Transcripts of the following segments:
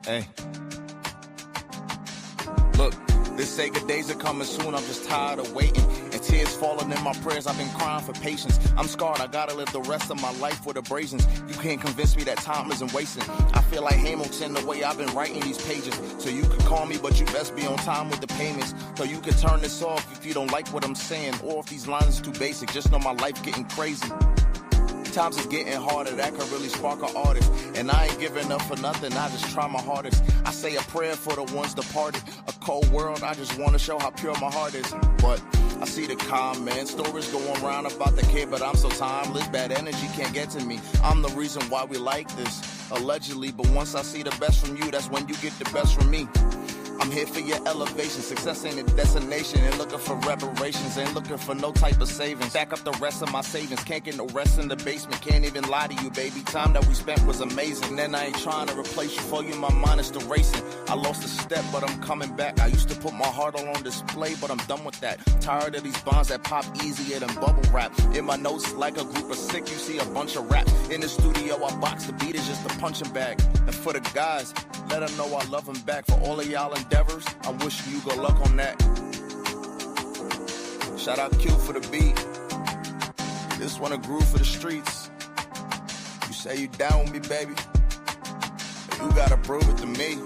Hey. Look, this Sega days are coming soon, I'm just tired of waiting. And tears falling in my prayers, I've been crying for patience. I'm scarred, I gotta live the rest of my life with abrasions. You can't convince me that time isn't wasting. I feel like Hamilton the way I've been writing these pages. So you can call me, but you best be on time with the payments. So you can turn this off if you don't like what I'm saying. Or if these lines are too basic, just know my life getting crazy. Times is getting harder, that could really spark an artist. And I ain't giving up for nothing, I just try my hardest. I say a prayer for the ones departed. A cold world, I just want to show how pure my heart is. But I see the comments, stories going around about the kid, but I'm so timeless. Bad energy can't get to me. I'm the reason why we like this, allegedly. But once I see the best from you, that's when you get the best from me. I'm here for your elevation. Success ain't a destination. Ain't looking for reparations. Ain't looking for no type of savings. Back up the rest of my savings. Can't get no rest in the basement. Can't even lie to you, baby. Time that we spent was amazing. And I ain't trying to replace you for you. My mind is still racing. I lost a step, but I'm coming back. I used to put my heart all on display, but I'm done with that. Tired of these bonds that pop easier than bubble wrap. In my notes, like a group of sick, you see a bunch of rap. In the studio, I box the beat is just a punching bag. And for the guys, let them know I love them back. For all of y'all endeavors, I'm wishing you good luck on that. Shout out Q for the beat. This one a groove for the streets. You say you down with me, baby. You gotta prove it to me.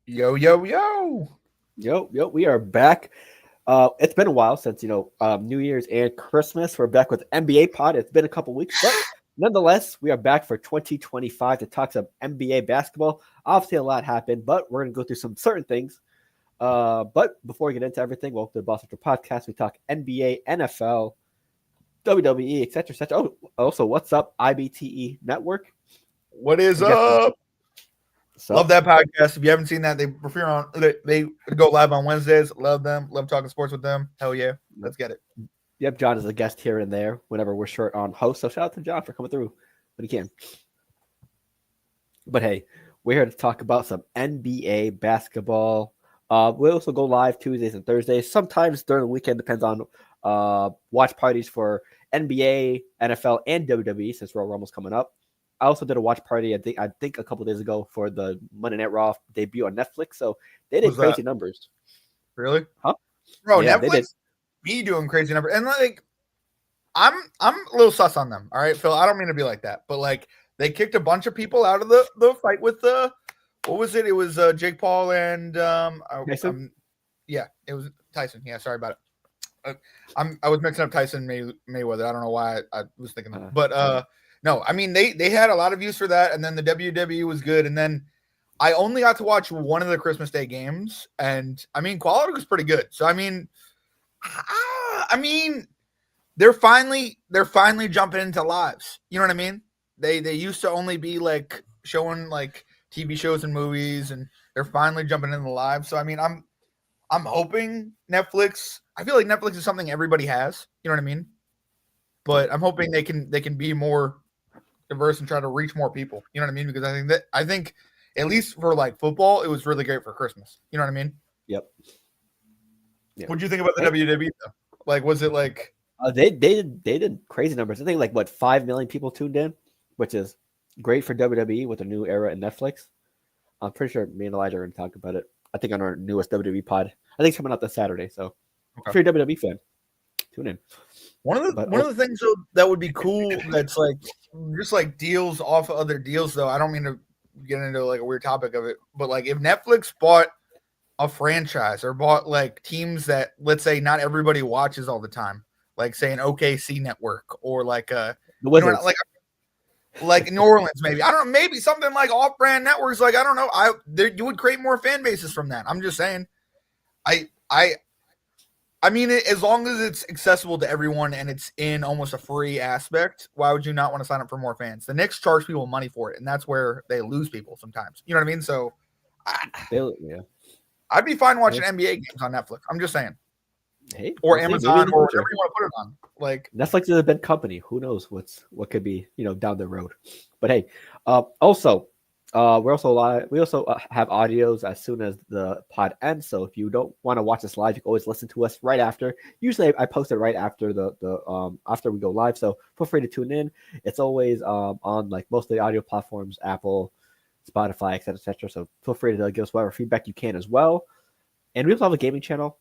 Yo, yo, yo. Yo, we are back. It's been a while since, New Year's and Christmas. We're back with NBA Pod. It's been a couple weeks, but nonetheless, we are back for 2025 to talk some NBA basketball. Obviously, a lot happened, but we're going to go through some certain things. But before we get into everything, welcome to the Boss Central Podcast. We talk NBA, NFL, WWE, etc., etc. Oh, also, what's up, IBTE Network? What is up? So, love that podcast. If you haven't seen that, they go live on Wednesdays. Love them. Love talking sports with them. Hell yeah. Let's get it. Yep, John is a guest here and there whenever we're short on hosts. So shout out to John for coming through when he can. But hey, we're here to talk about some NBA basketball. We also go live Tuesdays and Thursdays. Sometimes during the weekend, depends on watch parties for NBA, NFL, and WWE since Royal Rumble's coming up. I also did a watch party, I think a couple days ago for the Monday Night Raw debut on Netflix. So they did crazy numbers. Really? Huh? Bro, yeah, Netflix be doing crazy numbers. And like I'm a little sus on them. All right, Phil. I don't mean to be like that, but like they kicked a bunch of people out of the fight with what was it? It was Jake Paul and Tyson? Yeah, it was Tyson. Yeah, sorry about it. I was mixing up Tyson Mayweather. I don't know why I was thinking that. But no, I mean they had a lot of views for that, and then the WWE was good, and then I only got to watch one of the Christmas Day games, and I mean quality was pretty good. So I mean they're finally jumping into lives. You know what I mean? They used to only be like showing like TV shows and movies, and they're finally jumping into live. So I mean I'm hoping Netflix. I feel like Netflix is something everybody has. You know what I mean? But I'm hoping they can be more diverse and try to reach more people. You know what I mean? Because I think at least for like football, it was really great for Christmas. You know what I mean? Yep. What do you think about the WWE though? Like, was it like they did crazy numbers? I think like 5 million people tuned in, which is great for WWE with a new era in Netflix. I'm pretty sure me and Elijah are going to talk about it. I think on our newest WWE pod. I think it's coming out this Saturday. So if you're a WWE fan, tune in. One of the things though, that would be cool that's like just like deals off of other deals though. I don't mean to get into like a weird topic of it, but like if Netflix bought a franchise or bought like teams that let's say not everybody watches all the time, like say an OKC network or like the Wizards. Like New Orleans, maybe. I don't know, maybe something like off-brand networks. Like I don't know, you would create more fan bases from that. I'm just saying. I mean, as long as it's accessible to everyone and it's in almost a free aspect, why would you not want to sign up for more fans? The Knicks charge people money for it, and that's where they lose people sometimes. You know what I mean? So, I'd be fine watching NBA games on Netflix. I'm just saying. Hey, Or we'll see. Amazon or whatever you want to put it on. Like Netflix is a big company. Who knows what could be down the road. But hey, also we're also live. We also have audios as soon as the pod ends. So if you don't want to watch us live, you can always listen to us right after. Usually I post it right after the after we go live. So feel free to tune in. It's always on like most of the audio platforms, Apple, Spotify, etc., etc. So feel free to give us whatever feedback you can as well. And we also have a gaming channel.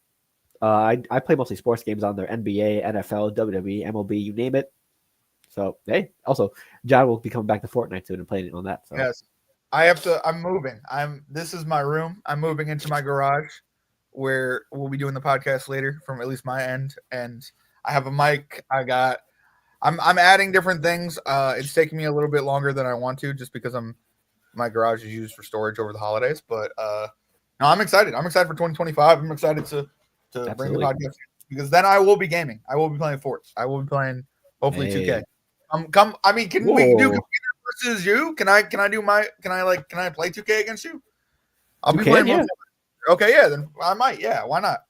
I play mostly sports games on there: NBA, NFL, WWE, MLB, you name it. So hey, also John will be coming back to Fortnite soon and playing on that. So yes, I have to. I'm moving. This is my room. I'm moving into my garage, where we'll be doing the podcast later from at least my end. And I have a mic. I'm adding different things. It's taking me a little bit longer than I want to, just because my garage is used for storage over the holidays. But no, I'm excited. I'm excited for 2025. I'm excited to bring the podcast because then I will be gaming. I will be playing Forts. I will be playing hopefully 2K. I mean, can we do versus you? Can I play 2K against you? I'll be playing. Yeah. Okay, yeah, then I might. Yeah, why not?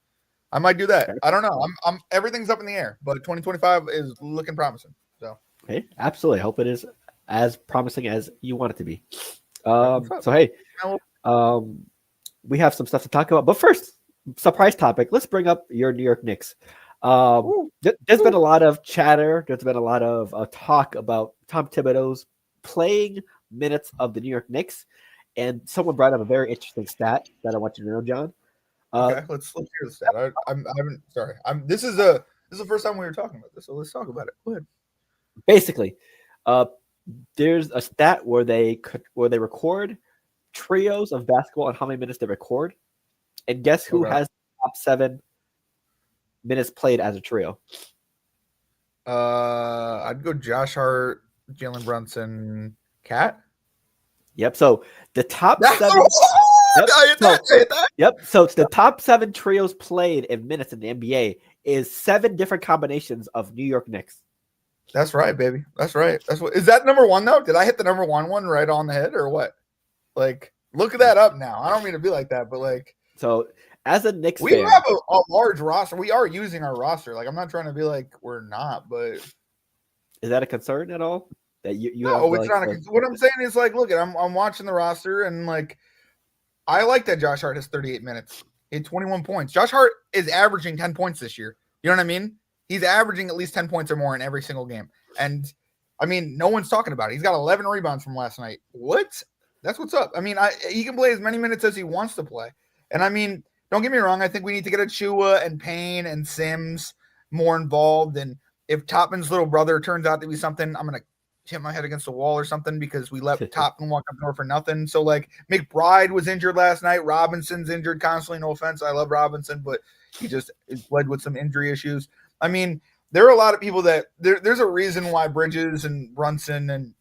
I might do that. I don't know. I'm everything's up in the air, but 2025 is looking promising. So hey, absolutely. I hope it is as promising as you want it to be. So hey, we have some stuff to talk about, but first, surprise topic. Let's bring up your New York Knicks. There's been a lot of chatter. There's been a lot of talk about Tom Thibodeau's playing minutes of the New York Knicks, and someone brought up a very interesting stat that I want you to know, John. Okay, let's hear the stat. This is the first time we were talking about this, so let's talk about it. Go ahead. Basically, there's a stat where they record trios of basketball and how many minutes they record, and guess who has the top 7 minutes played as a trio? I'd go Josh Hart, Jalen Brunson, Cat. Yep. So the top 7. Yep. So it's the top 7 trios played in minutes in the NBA is 7 different combinations of New York Knicks. That's right, baby. That's right. That's what is that number 1 though? Did I hit the number 1 right on the head or what? Like, look that up now. I don't mean to be like that, but like, so as a Knicks we fan, have a large roster. We are using our roster. Like, I'm not trying to be like we're not, but is that a concern at all? That you no, have, it's not. What I'm saying is like, look, I'm watching the roster and like, I like that Josh Hart has 38 minutes. He had 21 points. Josh Hart is averaging 10 points this year. You know what I mean? He's averaging at least 10 points or more in every single game. And I mean, no one's talking about it. He's got 11 rebounds from last night. What? That's what's up. I mean, he can play as many minutes as he wants to play. And I mean, don't get me wrong. I think we need to get Achua and Payne and Sims more involved. And if Topman's little brother turns out to be something, I'm going to hit my head against the wall or something because we let Topman walk up the door for nothing. So like McBride was injured last night. Robinson's injured constantly. No offense. I love Robinson, but he just is led with some injury issues. I mean, there are a lot of people that there's a reason why Bridges and Brunson and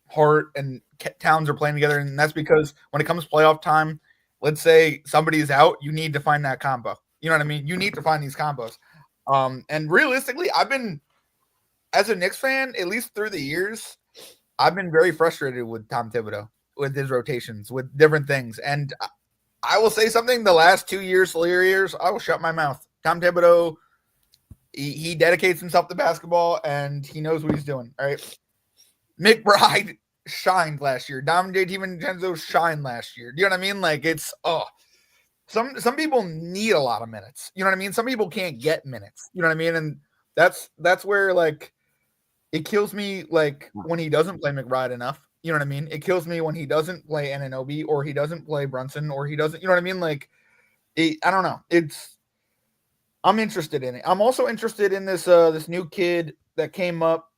Hart and Towns are playing together. And that's because when it comes playoff time, let's say somebody's out, you need to find that combo. You know what I mean? You need to find these combos. And realistically, I've been, as a Knicks fan, at least through the years, I've been very frustrated with Tom Thibodeau, with his rotations, with different things. And I will say something, the last 2 years, 3 years, I will shut my mouth. Tom Thibodeau, he dedicates himself to basketball, and he knows what he's doing, all right? McBride shined last year. Dominic DiVincenzo shined last year. Do you know what I mean? Like, it's, some people need a lot of minutes. You know what I mean? Some people can't get minutes. You know what I mean? And that's where, like, it kills me, like, when he doesn't play McBride enough. You know what I mean? It kills me when he doesn't play Anunoby or he doesn't play Brunson or he doesn't, you know what I mean? Like, I don't know. I'm interested in it. I'm also interested in this new kid that came up.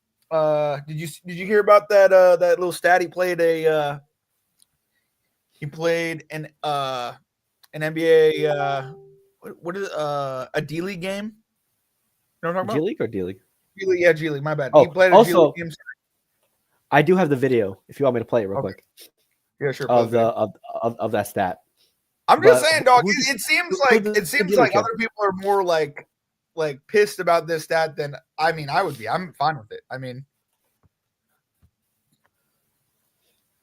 Did you hear about that little stat? He played an NBA what is a D League game? You know what I'm talking about? G League or D League? Yeah, G League. My bad. Oh, he played also, G League game. I do have the video if you want me to play it real quick. Yeah, sure. Of that stat. I'm just saying, dog. It seems like other people are more like pissed about this stat than I would be. I'm fine with it. I mean,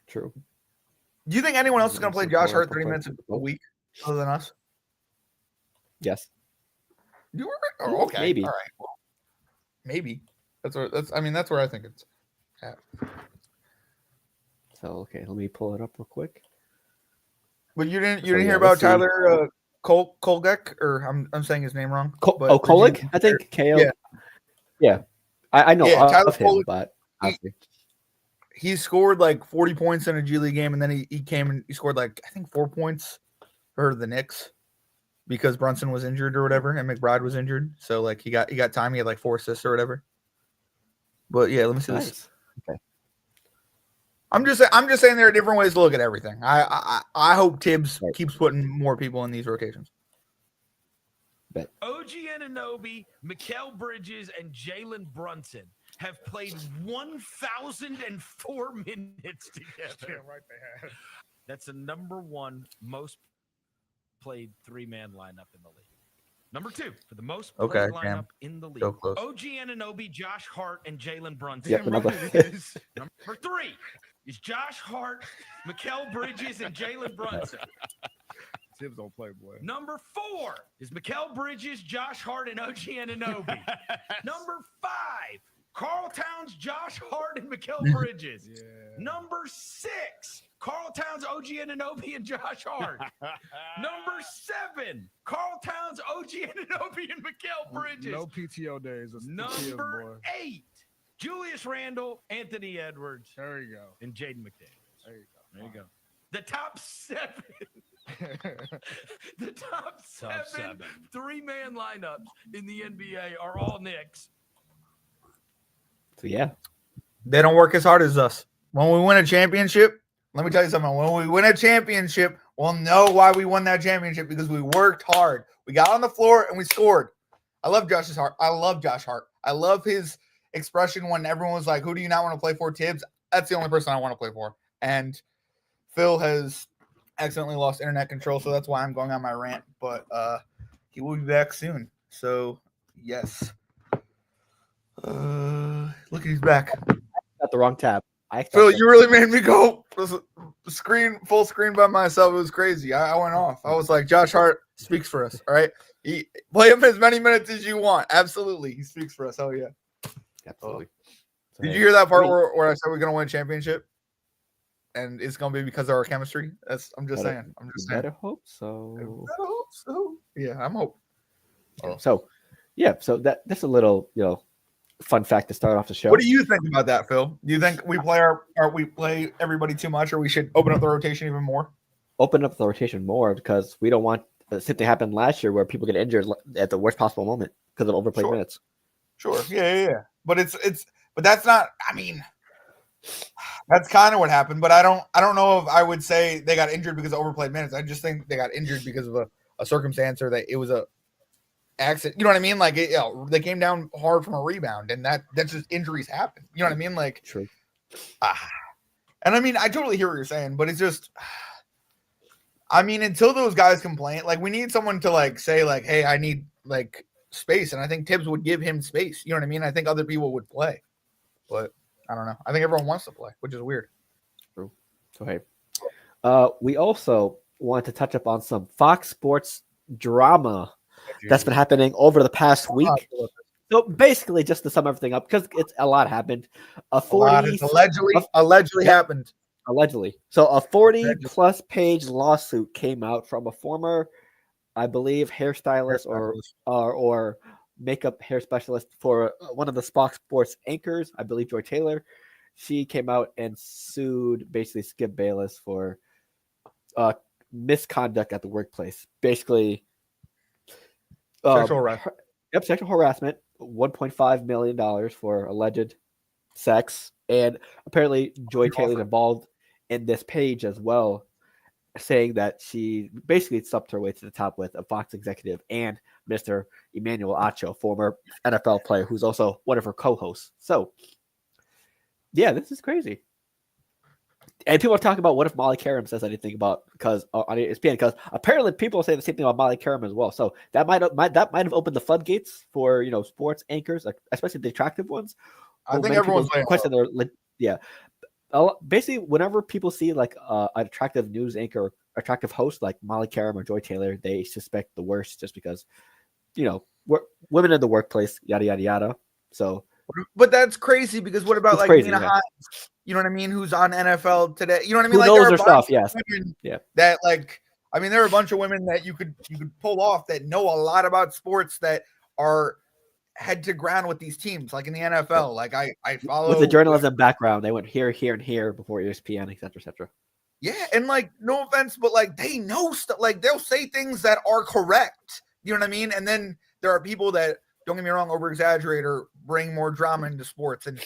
true. Do you think anyone else is going to play Josh Hart 30 minutes a week other than us? Yes. You were okay. Maybe. All right. Well, maybe that's where I think it's at. So okay, let me pull it up real quick. But you didn't hear about Tyler Kolgek, or I'm saying his name wrong. Kolek? I think KO. Yeah. I know Tyler of him, Kolek, but he scored like 40 points in a G League game, and then he came and he scored like I think 4 points for the Knicks because Brunson was injured or whatever, and McBride was injured. So like he got time. He had like 4 assists or whatever. But yeah, let me see this. Okay. I'm just saying there are different ways to look at everything. I hope Tibbs keeps putting more people in these rotations. Bet. OG Anunoby, Mikal Bridges, and Jalen Brunson have played 1,004 minutes together. Yeah, right, they have. That's the number 1 most played 3-man lineup in the league. Number 2 for the most played lineup in the league. So close. OG Anunoby, Josh Hart, and Jalen Brunson. Yep, Number 3 is Josh Hart, Mikal Bridges, and Jalen Brunson. Tibbs don't play, boy. Number 4 is Mikal Bridges, Josh Hart, and OG Anunoby. Number 5, Karl Towns, Josh Hart, and Mikal Bridges. Yeah. Number 6, Karl Towns, OG Anunoby, and Josh Hart. Number 7, Karl Towns, OG Anunoby, and Mikal Bridges. No PTO days. Number 8, Julius Randle, Anthony Edwards. There you go. And Jaden McDaniels. There you go. There you go. The top 7. The top 7 3-man lineups in the NBA are all Knicks. So yeah, they don't work as hard as us. When we win a championship, let me tell you something. When we win a championship, we'll know why we won that championship because we worked hard. We got on the floor and we scored. I love Josh Hart. I love his expression when everyone was like, "Who do you not want to play for?" Tibbs. That's the only person I want to play for. And Phil has accidentally lost internet control, so that's why I'm going on my rant. But he will be back soon. So yes. Look, he's back. got the wrong tab. Phil, you really made me go full screen by myself. It was crazy. I went off. I was like, Josh Hart speaks for us. All right. Play him as many minutes as you want. Absolutely. He speaks for us. Oh, yeah. Absolutely. So, did you hear that part where I said we're going to win a championship? And it's going to be because of our chemistry? I'm just saying. Better hope so. Yeah, I'm hoping. So, yeah. So that's a little, fun fact to start off the show. What do you think about that, Phil? Do you think we play everybody too much, or we should open up the rotation even more? Open up the rotation more because we don't want the same thing happened last year where people get injured at the worst possible moment because of overplayed minutes. Sure. Yeah. But but that's not. I mean, that's kind of what happened. But I don't know if I would say they got injured because of overplayed minutes. I just think they got injured because of a circumstance or that it was a accident. You know what I mean? Like they came down hard from a rebound, and that's just injuries happen. You know what I mean? Like true. And I mean, I totally hear what you're saying, but it's just. I mean, until those guys complain, like we need someone to like say like, "Hey, I need like space," and I think Tibbs would give him space. You know what I mean? I think other people would play, but I don't know. I think everyone wants to play, which is weird. True. So hey, we also want to touch up on some Fox Sports drama that's been happening over the past week. So basically, just to sum everything up, because it's a lot happened. Allegedly happened. Allegedly. So a 40-plus page lawsuit came out from a former, I believe, hairstylist or makeup hair specialist for one of the Fox Sports anchors, I believe Joy Taylor. She came out and sued basically Skip Bayless for misconduct at the workplace. Basically, sexual harassment. Yep, sexual harassment. $1.5 million for alleged sex, and apparently Joy Taylor's involved in this page as well, saying that she basically supped her way to the top with a Fox executive and Mr. Emmanuel Acho, former NFL player, who's also one of her co-hosts. So, yeah, this is crazy. And people are talking about what if Molly Karam says anything about because on ESPN, because apparently people are saying the same thing about Molly Karam as well. So that might have opened the floodgates for sports anchors, especially the attractive ones. I think everyone's question their basically whenever people see like an attractive news anchor attractive hosts like Molly Karam or Joy Taylor, they suspect the worst just because, women in the workplace, yada yada yada. So, but that's crazy because what about it's like crazy, Mina yeah. Hines? You know what I mean? Who's on NFL today? You know what I mean? Who Like knows there are their a bunch stuff? of Yes. women Yeah. that like. I mean, there are a bunch of women that you could pull off that know a lot about sports that are head to ground with these teams, like in the NFL. Yeah. Like I follow with the journalism background, they went here, here, and here before ESPN, et cetera, et cetera. Yeah, and like no offense, but like they know stuff. Like they'll say things that are correct. You know what I mean? And then there are people that, don't get me wrong, over exaggerate or bring more drama into sports. And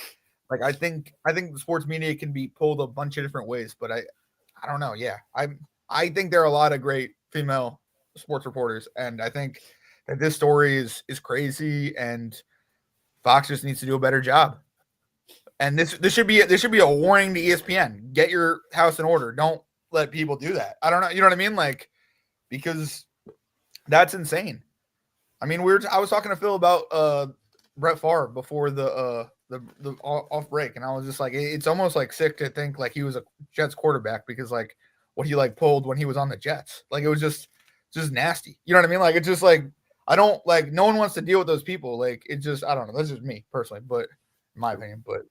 like I think the sports media can be pulled a bunch of different ways, but I don't know. Yeah, I think there are a lot of great female sports reporters, and I think that this story is crazy, and Fox just needs to do a better job. And this should be a warning to ESPN. Get your house in order. Don't let people do that. I don't know. You know what I mean? Like, because that's insane. I mean, I was talking to Phil about Brett Favre before the off break, and I was just like, it's almost like sick to think like he was a Jets quarterback because like what he like pulled when he was on the Jets. Like it was just nasty. You know what I mean? Like it's just like I don't like no one wants to deal with those people. Like it just I don't know. That's just me personally, but in my opinion, but.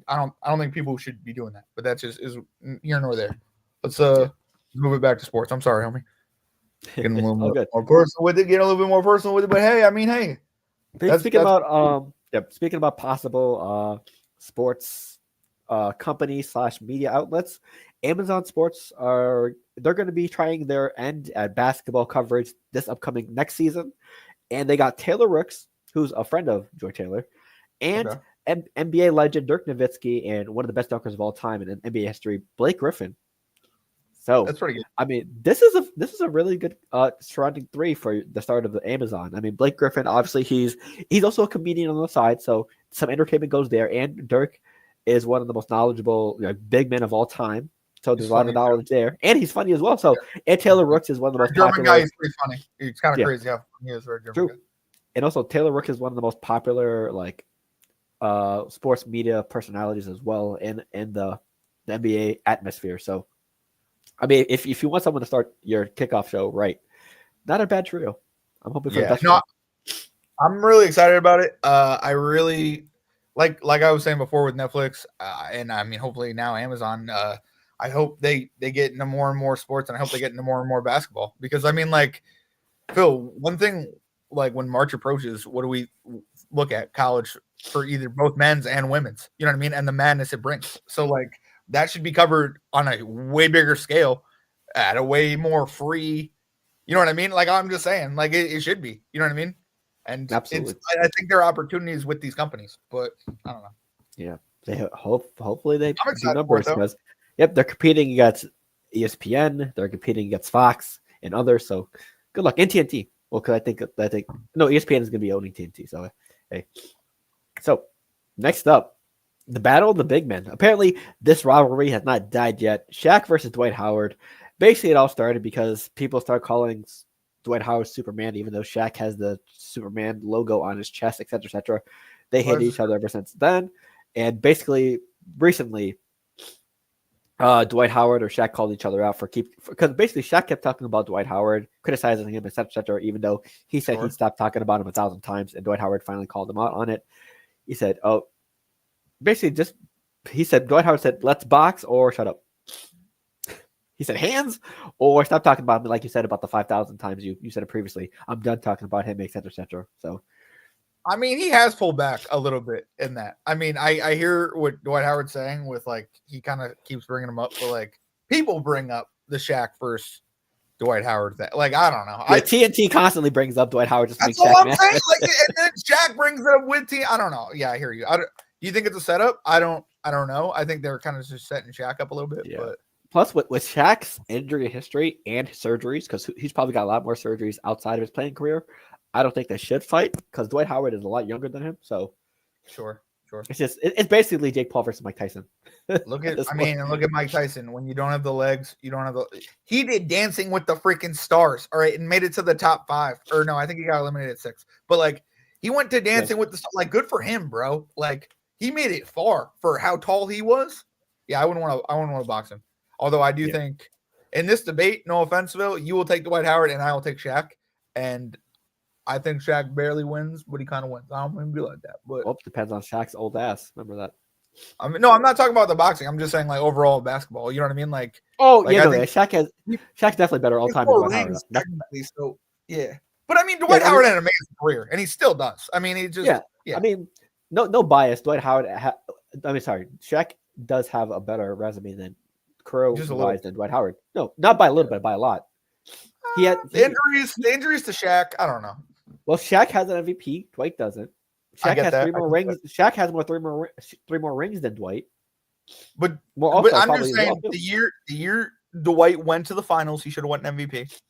I don't think people should be doing that, but that just is here nor there. Let's move it back to sports. I'm sorry, homie. Getting a little more personal with it, getting a little bit more personal with it, but hey, I mean, hey. Speaking about possible sports companies / media outlets, Amazon Sports they're going to be trying their end at basketball coverage this upcoming next season, and they got Taylor Rooks, who's a friend of Joy Taylor, and NBA legend Dirk Nowitzki and one of the best dunkers of all time in NBA history, Blake Griffin. So that's pretty good. I mean, this is a really good surrounding three for the start of the Amazon. I mean, Blake Griffin, obviously he's also a comedian on the side, so some entertainment goes there. And Dirk is one of the most knowledgeable big men of all time. So there's a lot of knowledge there, and he's funny as well. So and Taylor Rooks is one of the most German popular. guy is pretty funny. It's kind of crazy how he is. Very German guy. And also Taylor Rooks is one of the most popular sports media personalities as well in the NBA atmosphere. So, I mean, if you want someone to start your kickoff show, right, not a bad trio. I'm hoping for the best. No, I'm really excited about it. I really like I was saying before with Netflix, and I mean, hopefully now Amazon. I hope they get into more and more sports, and I hope they get into more and more basketball because I mean, like Phil, one thing like when March approaches, what do we look at? College for either both men's and women's, you know what I mean? And the madness it brings. So like that should be covered on a way bigger scale at a way more free, you know what I mean? Like I'm just saying, like it should be, you know what I mean? And absolutely, I think there are opportunities with these companies, but I don't know. Yeah, they hopefully they do numbers because they're competing against ESPN, they're competing against Fox and others. So good luck. And TNT. Well, because I think no, ESPN is going to be owning TNT. So hey. So, next up, the battle of the big men. Apparently, this rivalry has not died yet. Shaq versus Dwight Howard. Basically, it all started because people start calling Dwight Howard Superman, even though Shaq has the Superman logo on his chest, etc., etc. They hated each other ever since then. And basically, recently, Dwight Howard or Shaq called each other out because basically Shaq kept talking about Dwight Howard, criticizing him, etc., etc., even though he said he'd stopped talking about him 1,000 times, and Dwight Howard finally called him out on it. He said, Dwight Howard said, let's box or shut up. He said, hands or stop talking about me like you said about the 5,000 times you said it previously. I'm done talking about him, et cetera, et cetera. So, I mean, he has pulled back a little bit in that. I mean, I hear what Dwight Howard's saying with like, he kind of keeps bringing him up, but like people bring up the Shaq versus Dwight Howard thing. Like, I don't know. Yeah, TNT constantly brings up Dwight Howard. That's all I'm saying. Like, and then Shaq brings it up with T. I don't know. Yeah, I hear you. Do you think it's a setup? I don't know. I think they're kind of just setting Shaq up a little bit. Yeah. But plus, with Shaq's injury history and surgeries, because he's probably got a lot more surgeries outside of his playing career, I don't think they should fight because Dwight Howard is a lot younger than him. So, sure. It's basically Jake Paul versus Mike Tyson. Look at Mike Tyson. When you don't have the legs, you don't have the. He did Dancing with the freaking Stars, all right, and made it to the top 5. Or no, I think he got eliminated at 6. But like, he went to Dancing with the Stars. Like, good for him, bro. Like, he made it far for how tall he was. Yeah, I wouldn't want to box him. Although I do think in this debate, no offense, Phil, you will take Dwight Howard and I will take Shaq. And I think Shaq barely wins, but he kind of wins. I don't want to be like that. But Well, depends on Shaq's old ass. Remember that? I mean, no, I'm not talking about the boxing. I'm just saying like overall basketball. You know what I mean? Like, Yeah, I think Shaq's definitely better all he's time than more Dwight Howard. rings technically, so yeah. But I mean, Dwight Howard had an amazing career, and he still does. I mean, he just I mean, no bias. Dwight Howard. Shaq does have a better resume than career-wise than Dwight Howard. No, not by a little bit, by a lot. The injuries to Shaq. I don't know. Well, Shaq has an MVP. Dwight doesn't. Shaq has 3 more rings. Shaq has three more rings than Dwight. But also, I'm just saying the year Dwight went to the finals, he should have won an MVP.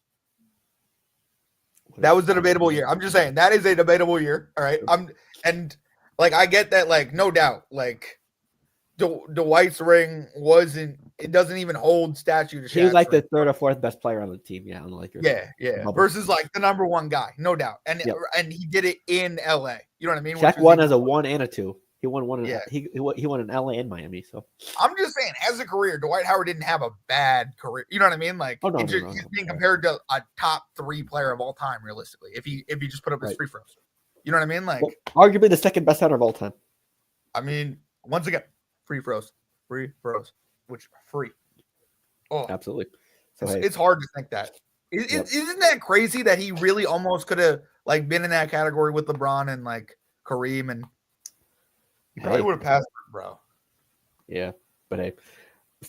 That was the debatable year. I'm just saying that is a debatable year. All right. I get that, like, no doubt, like Dwight's ring it doesn't even hold statue to Shaq's He was like ring. the 3rd or 4th best player on the team. Yeah, on the Lakers. Yeah. Versus like the number 1 guy, no doubt. And he did it in LA. You know what I mean? Shaq won as a 1 and a 2. He won one. Yeah. He won in LA and Miami. So I'm just saying, as a career, Dwight Howard didn't have a bad career. You know what I mean? Like, he's being compared to a top 3 player of all time, realistically. If he just put up his free throws, you know what I mean? Like, arguably the 2nd best center of all time. I mean, once again, free throws, which are free. Oh, absolutely. So it's hard to think that. Isn't that crazy that he really almost could have like been in that category with LeBron and like Kareem, and he probably would have passed, bro. Yeah, but hey,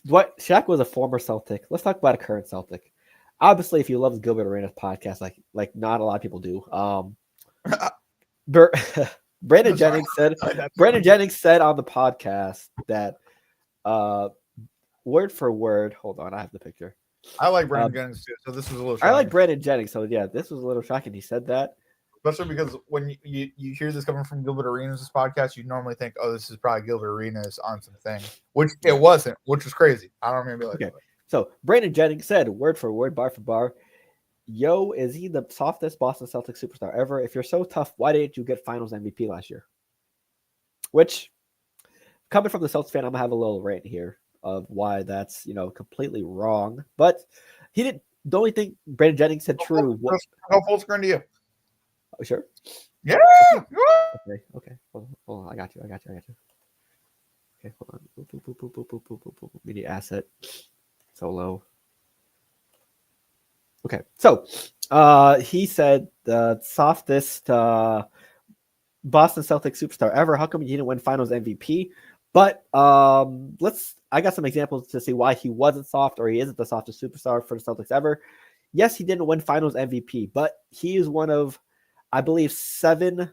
Shaq was a former Celtic. Let's talk about a current Celtic. Obviously, if you love the Gilbert Arenas podcast, like not a lot of people do. Brandon Jennings said on the podcast that word for word. Hold on, I have the picture. I like Brandon Jennings too, so this was a little shocking. I like Brandon Jennings, so yeah, this was a little shocking. He said that. Especially because when you hear this coming from Gilbert Arenas' podcast, you normally think, oh, this is probably Gilbert Arenas on some thing, which it wasn't, which was crazy. I don't remember. Okay, so Brandon Jennings said, word for word, bar for bar, yo, is he the softest Boston Celtics superstar ever? If you're so tough, why didn't you get Finals MVP last year? Which, coming from the Celtics fan, I'm gonna have a little rant here of why that's completely wrong. But he didn't. The only thing Brandon Jennings said true. Go full screen to you. Oh, sure. Yeah. Okay. Hold on. I got you. Okay, hold on. Media asset. Solo. Okay. So, he said the softest Boston Celtics superstar ever. How come he didn't win Finals MVP? But I got some examples to see why he wasn't soft or he isn't the softest superstar for the Celtics ever. Yes, he didn't win Finals MVP, but he is one of, I believe, 5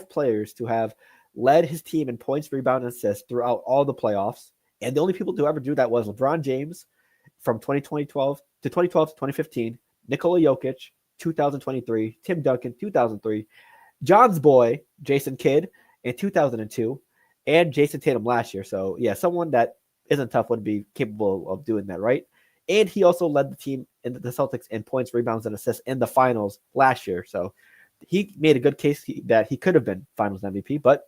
players to have led his team in points, rebound, and assists throughout all the playoffs. And the only people to ever do that was LeBron James from 2012 to 2015, Nikola Jokic, 2023, Tim Duncan, 2003, John's boy, Jason Kidd, in 2002, and Jason Tatum last year. So, yeah, someone that isn't tough would be capable of doing that, right? And he also led the team in the Celtics in points, rebounds, and assists in the finals last year. So he made a good case that he could have been Finals MVP, but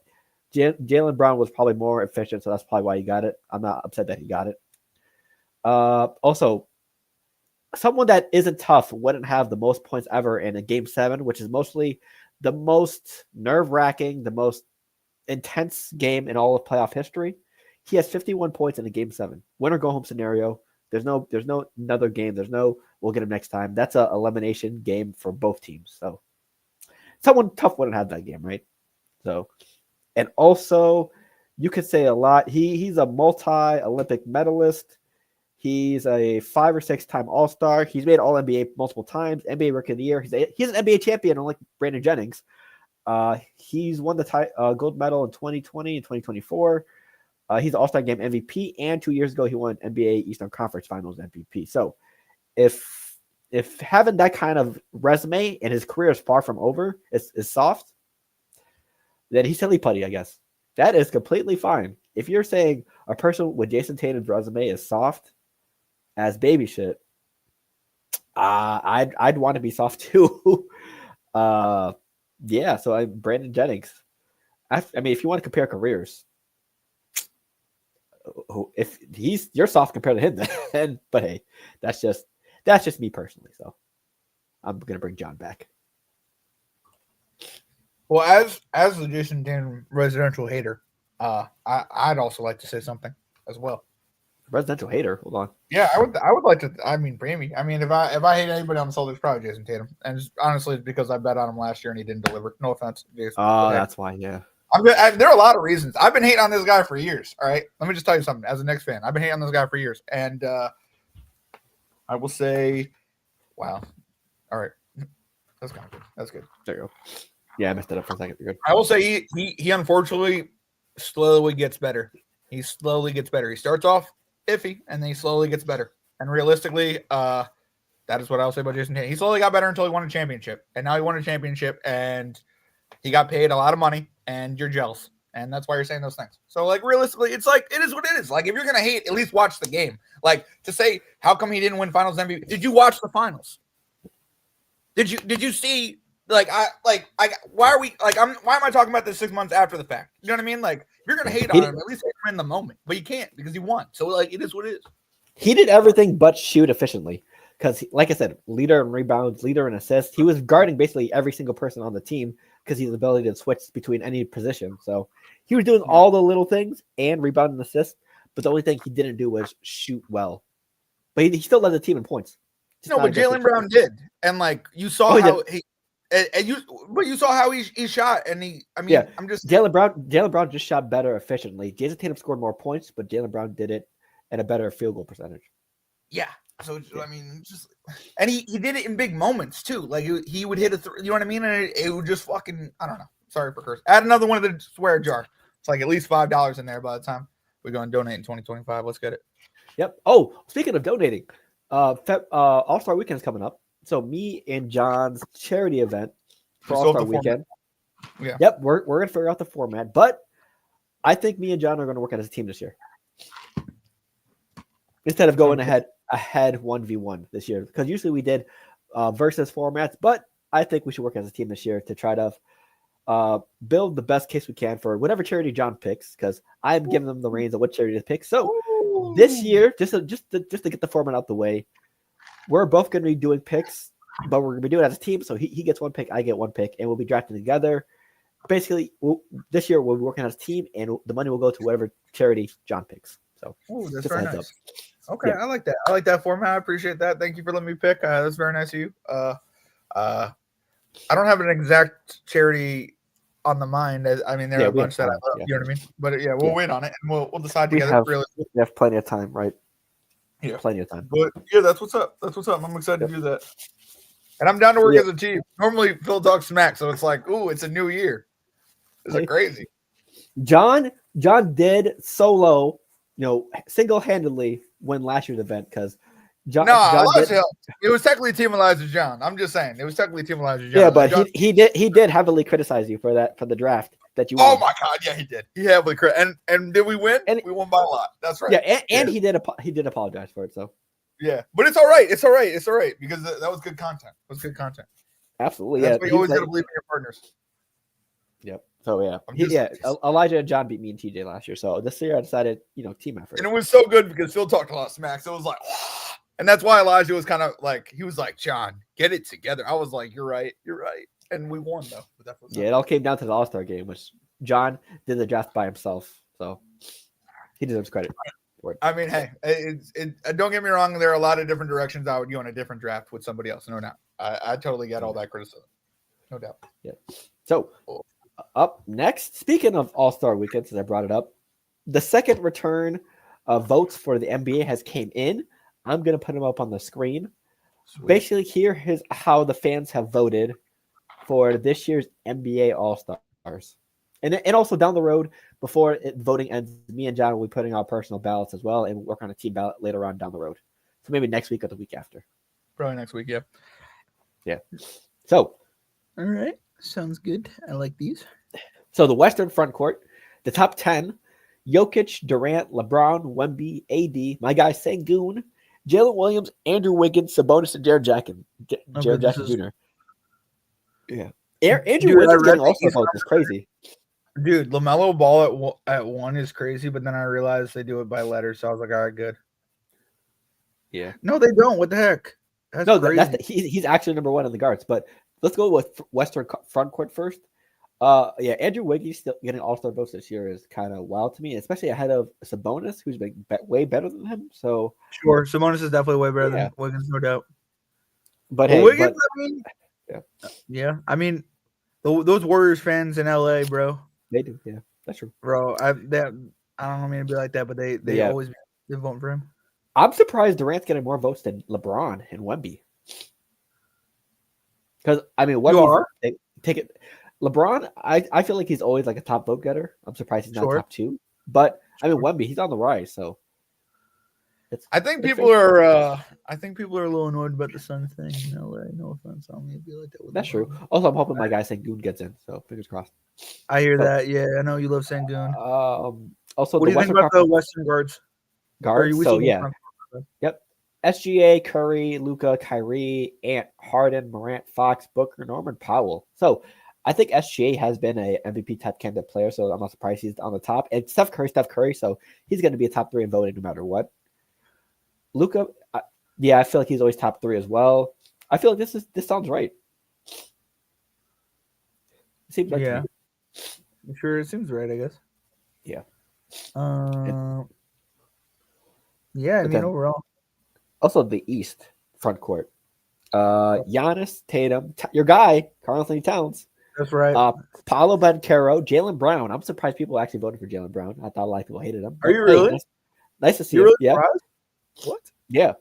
Jaylen Brown was probably more efficient, so that's probably why he got it. I'm not upset that he got it. Also, someone that isn't tough wouldn't have the most points ever in a Game 7, which is mostly the most nerve-wracking, the most intense game in all of playoff history. He has 51 points in a Game 7. Win or go home scenario. There's no another game. There's no we'll get him next time. That's a elimination game for both teams. So someone tough wouldn't have that game, right? So, and also you could say a lot. He's a multi-Olympic medalist. He's a 5 or 6 time All-Star. He's made All-NBA multiple times. NBA Rookie of the Year. He's an NBA champion, unlike Brandon Jennings. He's won the gold medal in 2020 and 2024. He's an All-Star Game MVP, and 2 years ago he won NBA Eastern Conference Finals MVP. So, if having that kind of resume and his career is far from over is soft, then he's silly putty, I guess. That is completely fine. If you're saying a person with Jason Tatum's resume is soft as baby shit, I'd want to be soft too. Yeah. So Brandon Jennings. I mean, if you want to compare careers, if you're soft compared to him, then but hey, that's just me personally. So I'm gonna bring John back. Well, as the Jason Tatum residential hater, I'd also like to say something as well. Residential hater. Hold on. Yeah, I would like to. I mean, Bramy. I mean, if I hate anybody on the Celtics, probably Jason Tatum. And honestly, it's because I bet on him last year and he didn't deliver. No offense, Jason. Oh, that's why. Yeah. There are a lot of reasons. I've been hating on this guy for years. All right, let me just tell you something. As a Knicks fan, I've been hating on this guy for years, and I will say, wow. All right, that's kind of good. That's good. There you go. Yeah, I messed it up for a second. You're good. I will say he unfortunately slowly gets better. He slowly gets better. He starts off iffy, and then he slowly gets better. And realistically, that is what I'll say about Jason Tatum. He slowly got better until he won a championship, and now he won a championship, and he got paid a lot of money, and you're jealous, and that's why you're saying those things. So, like, realistically, it's like it is what it is. Like, if you're gonna hate, at least watch the game. Like, to say how come he didn't win Finals MVP? Did you watch the finals? Did you see? Why are we like? Why am I talking about this 6 months after the fact? You know what I mean? Like, if you're gonna hate on him, at least hate him in the moment. But you can't because he won. So, like, it is what it is. He did everything but shoot efficiently because, like I said, leader in rebounds, leader in assists. He was guarding basically every single person on the team because he has the ability to switch between any position. So he was doing all the little things and rebound and assist. But the only thing he didn't do was shoot well. But he still led the team in points. No, but Jaylen Brown did, and like you saw how he. But you saw how he shot, and I'm just Jaylen Brown just shot better efficiently. Jason Tatum scored more points, but Jaylen Brown did it at a better field goal percentage. Yeah. So I mean, and he did it in big moments too. Like he would hit you know what I mean? And it would just fucking I don't know. Sorry for curse. Add another one of the swear jar. It's like at least $5 in there by the time we're going to donate in 2025. Let's get it. Yep. Oh, speaking of donating, All-Star Weekend is coming up. So me and John's charity event for All-Star Weekend. Yeah. Yep, we're gonna figure out the format, but I think me and John are gonna work out as a team this year. Instead of going ahead 1v1 this year. Because usually we did versus formats, but I think we should work as a team this year to try to build the best case we can for whatever charity John picks, because I'm giving them the reins of what charity to pick. So this year, just to get the format out the way, we're both going to be doing picks, but we're going to be doing it as a team. So he gets one pick, I get one pick, and we'll be drafting together. Basically, this year we'll be working as a team, and the money will go to whatever charity John picks. So that's very nice. Okay, yeah. I like that. I like that format. I appreciate that. Thank you for letting me pick. That's very nice of you. I don't have an exact charity on the mind. I mean, there are a bunch that I love. Yeah. You know what I mean? But yeah, we'll wait on it, and we'll decide together. We have plenty of time, right? Yeah, plenty of time. But yeah, that's what's up. That's what's up. I'm excited to do that. And I'm down to work as a team. Normally, Phil talks smack, so it's like, ooh, it's a new year. Is it crazy? John did solo, single-handedly win last year's event because John. It was technically Team Elijah John. I'm just saying, it was technically Team Elijah John. Yeah, but he did heavily criticize you for the draft that you won. Oh my God, yeah, he did. He heavily and did we win? And we won by a lot. That's right. Yeah, and he did apologize for it. So yeah, but it's all right. It's all right because that was good content. It was good content. Absolutely. That's why you always got to believe in your partners. Yep. So Elijah and John beat me and TJ last year. So this year I decided, team effort. And it was so good because Phil talked a lot of smack. So it was like, and that's why Elijah was kind of like, he was like, John, get it together. I was like, you're right. And we won though. It all came down to the All-Star game, which John did the draft by himself. So he deserves credit for it. I mean, hey, don't get me wrong. There are a lot of different directions I would go in a different draft with somebody else. No doubt. I totally get all that criticism. No doubt. Yeah. So up next, speaking of All-Star Weekend, since I brought it up, the second return of votes for the NBA has came in. I'm going to put them up on the screen. Sweet. Basically, here is how the fans have voted for this year's NBA All-Stars. And also down the road, before voting ends, me and John will be putting out personal ballots as well and work on a team ballot later on down the road. So maybe next week or the week after. Probably next week, yeah. Yeah. So. All right. Sounds good. I like these. So the Western front court, the top 10, Jokic, Durant, LeBron, Wemby, AD, my guy Sengun, Jalen Williams, Andrew Wiggins, Sabonis, and Jared Jackson Jr. Yeah. Andrew Wiggins getting also votes is crazy. Dude, LaMelo Ball at one is crazy, but then I realized they do it by letters, so I was like, all right, good. Yeah. No, they don't. What the heck? That's No, crazy. he's actually number one in the guards. But let's go with Western front court first. Yeah, Andrew Wiggins still getting All-Star votes this year is kind of wild to me, especially ahead of Sabonis, who's been way better than him. So Sure, Sabonis is definitely way better Yeah. than Wiggins, no doubt. but Well, hey, Wiggins, but I mean, Yeah. yeah. I mean, those Warriors fans in LA, bro, they do. Yeah, that's true. I don't mean to be like that, but they Yeah. always they vote for him. I'm surprised Durant's getting more votes than LeBron and Wemby. Because I mean, You are? take it. LeBron, I feel like he's always like a top vote getter. I'm surprised he's not Sure. top two. But I mean, Wemby, he's on the rise. So I think it's people are a little annoyed about the Sun thing in LA. No offense, I don't mean to be like that. With That's LeBron. true. Also, I'm hoping my guy Sengun gets in. So fingers crossed. I hear So- that. Yeah, I know you love Sengun. Also, What the do you think Western about the Conference Western guards? guards. we So see yeah, Western- yep. SGA, Curry, Luca, Kyrie, Ant, Harden, Morant, Fox, Booker, Norman Powell. So I think SGA has been a MVP type candidate player, so I'm not surprised he's on the top. And Steph Curry, so he's going to be a top three in voting no matter what. Luca, yeah, I feel like he's always top three as well. I feel like this sounds right. It seems right to Yeah. me. Sure, it seems right, I guess. Yeah. Yeah, I But mean then- overall. Also, the East front court. Giannis, Tatum, your guy, Karl Anthony Towns, That's right. Paolo Banchero, Jaylen Brown. I'm surprised people actually voted for Jaylen Brown. I thought a lot of people hated him. Are you But, hey, really? nice to see You're him. really Yeah. surprised? What? Yeah.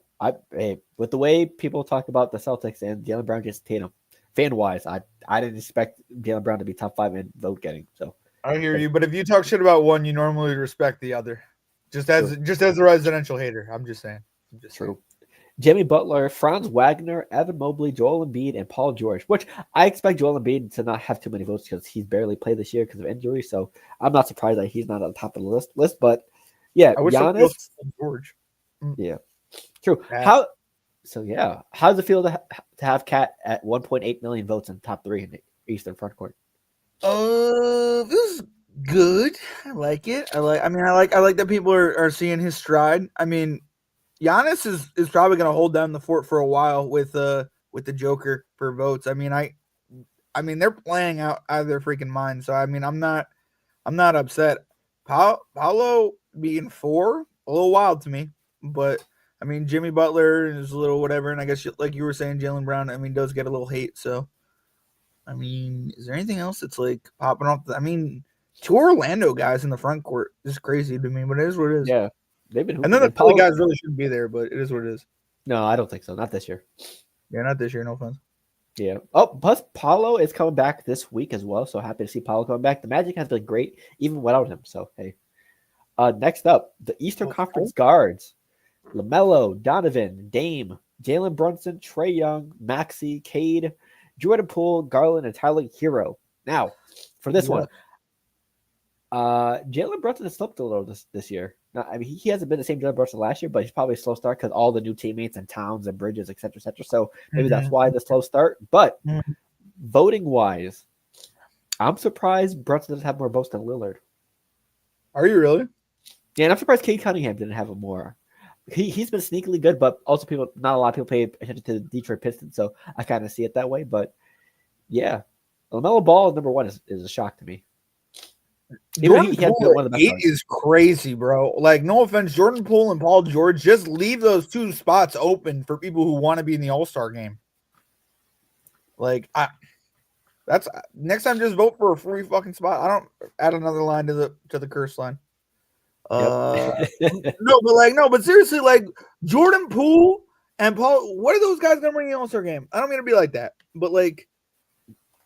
Hey, with the way people talk about the Celtics and Jaylen Brown against Tatum, fan wise, I didn't expect Jaylen Brown to be top 5 in vote getting. So I hear you, but if you talk shit about one, you normally respect the other. Just as a residential hater. I'm just saying. true. Jimmy Butler, Franz Wagner, Evan Mobley, Joel Embiid, and Paul George, which I expect Joel Embiid to not have too many votes because he's barely played this year because of injury. So I'm not surprised that he's not on the top of the list. But yeah, I wish Giannis. George. Yeah, true. Yeah. How does it feel to have Cat at 1.8 million votes in top 3 in the Eastern front court? This is good. I like it. I like that people are seeing his stride. I mean, Giannis is probably going to hold down the fort for a while with the Joker for votes. I mean they're playing out of their freaking mind. So I mean I'm not upset. Paolo being 4, a little wild to me, but I mean Jimmy Butler is a little whatever, and I guess like you were saying, Jaylen Brown, I mean does get a little hate. So I mean, is there anything else that's like popping off? I mean, 2 Orlando guys in the front court is crazy to me, but it is what it is. Yeah, they've been. And then the Philly guys really shouldn't be there, but it is what it is. No, I don't think so. Not this year. Yeah, not this year. No offense. Yeah. Oh, plus Paulo is coming back this week as well. So happy to see Paulo coming back. The Magic has been great even without him. So hey. Next up, the Eastern Conference guards: LaMelo, Donovan, Dame, Jalen Brunson, Trae Young, Maxey, Cade, Jordan Poole, Garland, and Tyler Hero. Now, for this one, Jalen Brunson has slipped a little this year. Now, I mean, he hasn't been the same Jalen Brunson last year, but he's probably a slow start because all the new teammates and Towns and Bridges, et cetera, et cetera. So maybe that's why the slow start. But voting wise, I'm surprised Brunson doesn't have more votes than Lillard. Are you really? Yeah, and I'm surprised Cade Cunningham didn't have more. He's been sneakily good, but also not a lot of people pay attention to the Detroit Pistons, so I kind of see it that way. But yeah, LaMelo Ball number 1 is a shock to me. Jordan Poole at 8 is crazy, bro. Like, no offense, Jordan Poole and Paul George, just leave those 2 spots open for people who want to be in the All-Star game. Like, that's next time. Just vote for a free fucking spot. I don't add another line to the curse line. But seriously, like Jordan Poole and Paul, what are those guys gonna bring in the All-Star game? I don't mean to be like that, but like,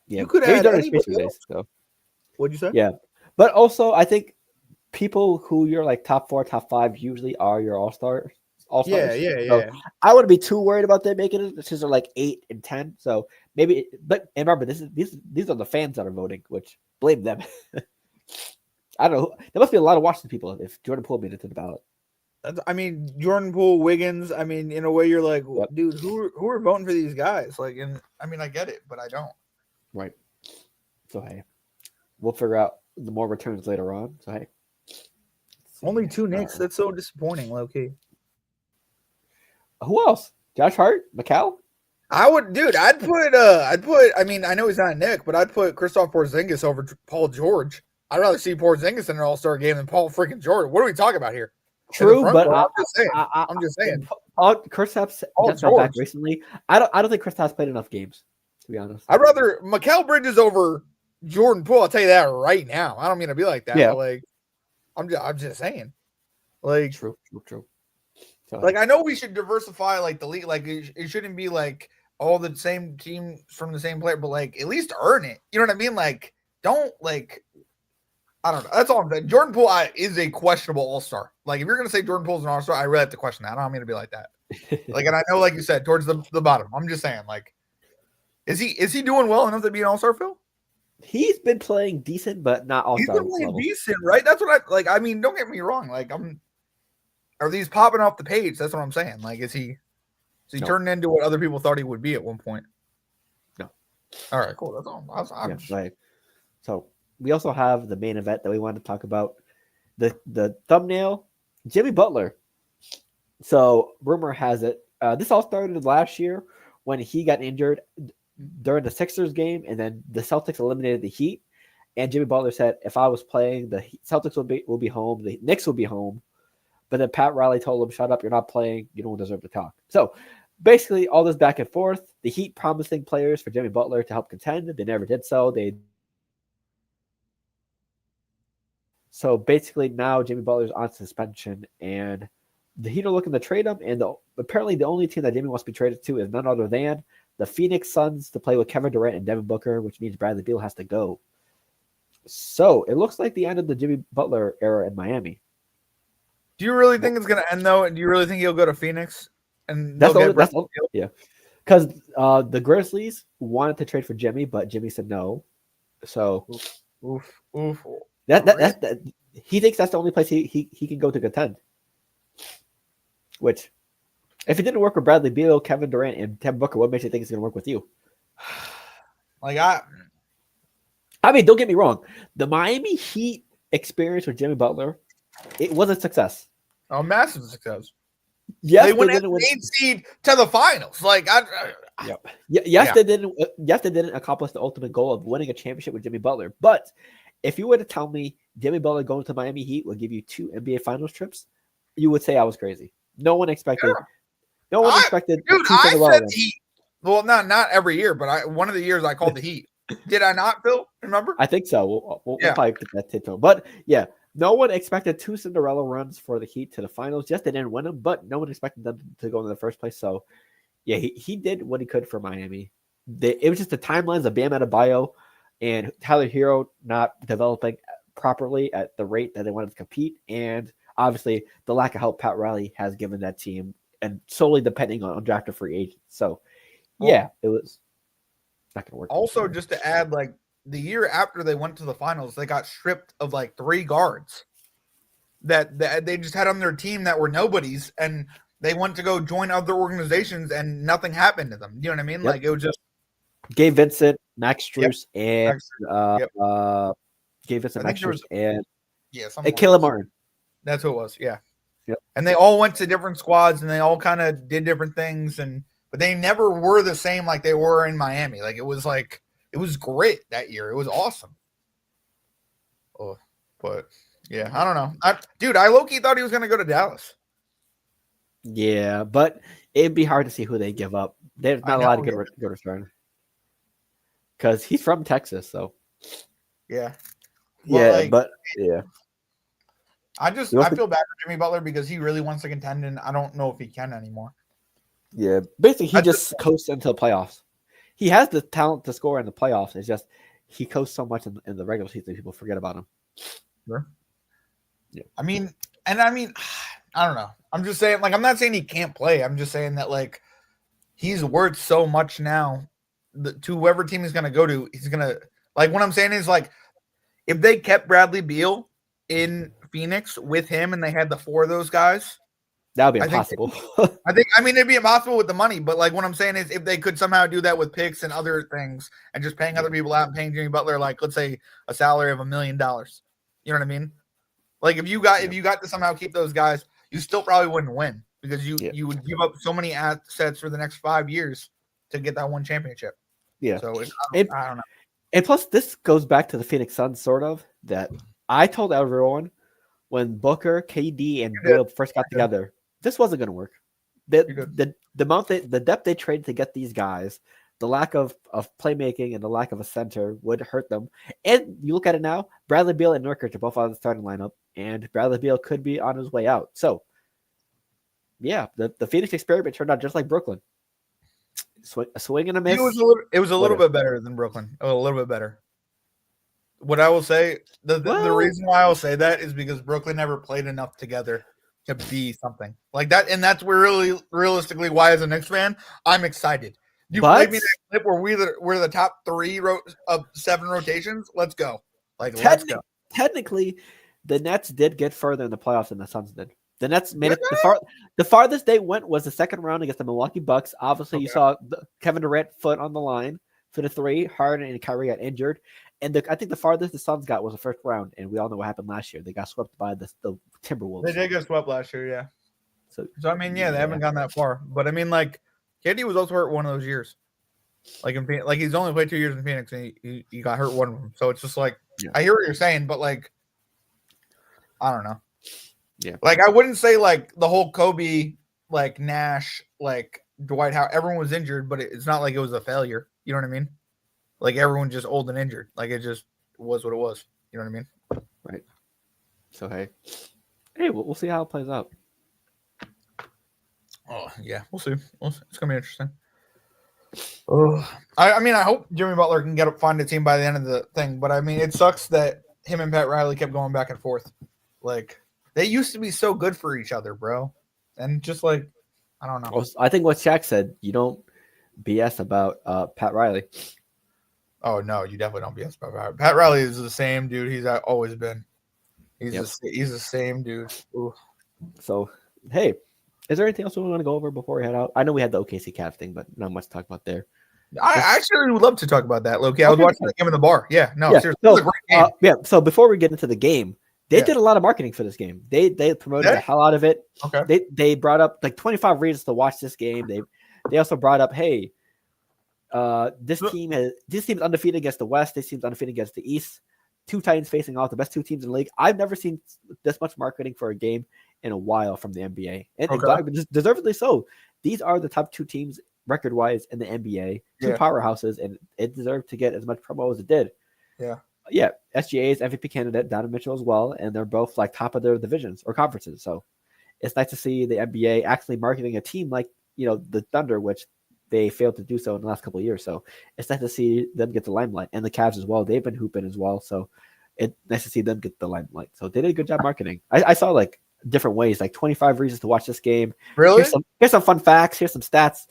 you could add anybody else. So. What'd you say? Yeah, but also I think people who you're like top 4, top 5 usually are your all-stars. Yeah. So I wouldn't be too worried about them making it because they're like 8 and 10. So maybe, but remember, these are the fans that are voting, which blame them. I don't know. There must be a lot of Washington people if Jordan Poole made it to the ballot. I mean, Jordan Poole, Wiggins. I mean, in a way, you're like, dude, who are voting for these guys? Like, and I mean, I get it, but I don't. Right. So hey, we'll figure out the more returns later on. So hey, Only 2 Knicks. That's so disappointing, low key. who else? Josh Hart, Macau. I would, dude. I'd put. I mean, I know he's not a Nick, but I'd put Kristaps Porzingis over Paul George. I'd rather see Porzingis in an All-Star game than Paul freaking George. What are we talking about here? True, but I'm just saying. I'm just saying. Kristaps just got back recently. I don't think Kristaps played enough games, to be honest. I'd rather Mikal Bridges over Jordan Poole. I'll tell you that right now. I don't mean to be like that. Yeah. But like, I'm just saying. Like, True. So, like I know we should diversify like the league. Like it shouldn't be like all the same team from the same player, but like at least earn it. You know what I mean? Like don't like. I don't know. That's all I'm saying. Jordan Poole is a questionable All-Star. Like if you're gonna say Jordan Poole's an All-Star, I really have to question that. I don't mean to be like that. Like, and I know, like you said, towards the bottom. I'm just saying, like, is he doing well enough to be an All-Star, Phil? he's been playing decent, but not He's All-Star been playing level. decent, right? That's what I like. I mean, don't get me wrong. Like, are these popping off the page? That's what I'm saying. Like, is he No. turning into what other people thought he would be at one point? No. All right, cool. That's all. I'm just, Right. So we also have the main event that we wanted to talk about. The thumbnail, Jimmy Butler. So rumor has it, this all started last year when he got injured during the Sixers game, and then the Celtics eliminated the Heat. And Jimmy Butler said, "If I was playing, the Celtics will be home, the Knicks will be home." But then Pat Riley told him, "Shut up, you're not playing. You don't deserve to talk." So basically, all this back and forth. The Heat promising players for Jimmy Butler to help contend. They never did so. So basically, now Jimmy Butler's on suspension, and the Heat are looking to trade him. And apparently, the only team that Jimmy wants to be traded to is none other than the Phoenix Suns to play with Kevin Durant and Devin Booker, which means Bradley Beal has to go. So it looks like the end of the Jimmy Butler era in Miami. do you really think it's gonna end though? And do you really think he'll go to Phoenix? And That's they'll the get only, yeah, because the Grizzlies wanted to trade for Jimmy, but Jimmy said no. So oof. that he thinks that's the only place he can go to contend. Which, if it didn't work with Bradley Beal, Kevin Durant, and Devin Booker, what makes you think it's going to work with you? Like I mean, don't get me wrong. The Miami Heat experience with Jimmy Butler, it was a success. a massive success. Yes, They went didn't win. 8 seed to the finals. Like Yep. Yeah. They didn't. Yes, they didn't accomplish the ultimate goal of winning a championship with Jimmy Butler. But if you were to tell me Jimmy Butler going to Miami Heat would give you 2 NBA Finals trips, you would say I was crazy. No one expected. Yeah. No one expected. Dude, 2 I Cinderella said runs. Heat. Well, not every year, but one of the years I called the Heat. Did I not, Phil? Remember? I think so. We'll Yeah. probably put that tiptoe. But yeah, no one expected 2 Cinderella runs for the Heat to the finals. Yes, they didn't win them, but no one expected them to go in the first place. So yeah, he did what he could for Miami. It was just the timelines of Bam Adebayo and Tyler Hero not developing properly at the rate that they wanted to compete, and obviously the lack of help Pat Riley has given that team, and solely depending on undrafted free agents. So yeah, it was not going to work. Also, just to add, like the year after they went to the finals, they got stripped of like 3 guards that they just had on their team that were nobodies, and they went to go join other organizations, and nothing happened to them. You know what I mean? Yep. Like it was just Gabe Vincent, Max Strus, and Gabe Vincent, I Max think there Strus, and something like Caleb that. Martin. That's who it was. Yeah. Yep. And they all went to different squads, and they all kind of did different things, but they never were the same like they were in Miami. Like it was great that year. It was awesome. Oh, but yeah, I don't know. I low-key thought he was going to go to Dallas. Yeah, but it'd be hard to see who they give up. There's not a lot of good return because he's from Texas, so Yeah. Yeah. I feel bad for Jimmy Butler because he really wants to contend, and I don't know if he can anymore. Yeah, basically he just coasts into the playoffs. He has the talent to score in the playoffs. It's just he coasts so much in the regular season, people forget about him. Sure. Yeah. I mean, I don't know. I'm just saying, like, I'm not saying he can't play. I'm just saying that, like, he's worth so much now to whoever team he's going to go to. He's going to, like, what I'm saying is, like, if they kept Bradley Beal in Phoenix with him and they had the 4 of those guys, That would be I think- impossible. I mean, it'd be impossible with the money, but like what I'm saying is if they could somehow do that with picks and other things and just paying other people out and paying Jimmy Butler, like let's say a salary of $1 million, you know what I mean? Like if you got to somehow keep those guys, you still probably wouldn't win because you would give up so many assets for the next 5 years to get that one championship. Yeah. So I don't know. And plus, this goes back to the Phoenix Suns, sort of, that I told everyone when Booker, KD, and Bill first got together, this wasn't going to work. The depth they traded to get these guys, the lack of playmaking and the lack of a center would hurt them. And you look at it now, Bradley Beal and Nurkic are both on the starting lineup, and Bradley Beal could be on his way out. So, yeah, the Phoenix experiment turned out just like Brooklyn. A swing and a miss. It was a little bit better than Brooklyn. A little bit better. What I will say, the reason why I will say that is because Brooklyn never played enough together to be something like that, and that's really realistically why, as a Knicks fan, I'm excited. You played me that clip where we're the top 3 of 7 rotations. Let's go. Let's go. Technically, the Nets did get further in the playoffs than the Suns did. The Nets made it the farthest they went was the second round against the Milwaukee Bucks. Obviously, you saw Kevin Durant foot on the line for the 3. Harden and Kyrie got injured. And I think the farthest the Suns got was the first round, and we all know what happened last year. They got swept by the Timberwolves. They did get swept last year, yeah. So I mean, they haven't gone that far. But I mean, like, KD was also hurt one of those years. Like he's only played 2 years in Phoenix, and he got hurt one of them. So it's just like I hear what you're saying, but like, I don't know. Yeah. Like I wouldn't say like the whole Kobe, like Nash, like Dwight Howard, everyone was injured, but it's not like it was a failure. You know what I mean? Like everyone's just old and injured. Like it just was what it was. You know what I mean? Right. So hey, we'll see how it plays out. Oh yeah, we'll see. It's gonna be interesting. Oh, I mean, I hope Jimmy Butler can find a team by the end of the thing. But I mean, it sucks that him and Pat Riley kept going back and forth. Like they used to be so good for each other, bro. And just like I don't know. I think what Shaq said, you don't BS about Pat Riley. Oh no, you definitely don't BS about Pat Riley. Pat Riley is the same dude he's always been. He's the same dude. Ooh. So hey, is there anything else we want to go over before we head out? I know we had the OKC Cavs thing, but not much to talk about there. I actually would love to talk about that, Loki. I was watching the game in the bar. Yeah, no, seriously, it was a great game. So before we get into the game, they did a lot of marketing for this game. They promoted the hell out of it. Okay. They brought up like 25 reasons to watch this game. They also brought up, hey, this team's undefeated against the West. This team's undefeated against the East. 2 Titans facing off, the best 2 teams in the league. I've never seen this much marketing for a game in a while from the NBA, and deservedly so. These are the top 2 teams record-wise in the NBA, 2 powerhouses, and it deserved to get as much promo as it did. Yeah. SGA's MVP candidate, Donovan Mitchell as well, and they're both like top of their divisions or conferences. So it's nice to see the NBA actually marketing a team like the Thunder, which they failed to do so in the last couple of years. So it's nice to see them get the limelight, and the Cavs as well. They've been hooping as well, so it's nice to see them get the limelight. So they did a good job marketing. I saw like different ways, like 25 reasons to watch this game. Really? Here's some fun facts. Here's some stats.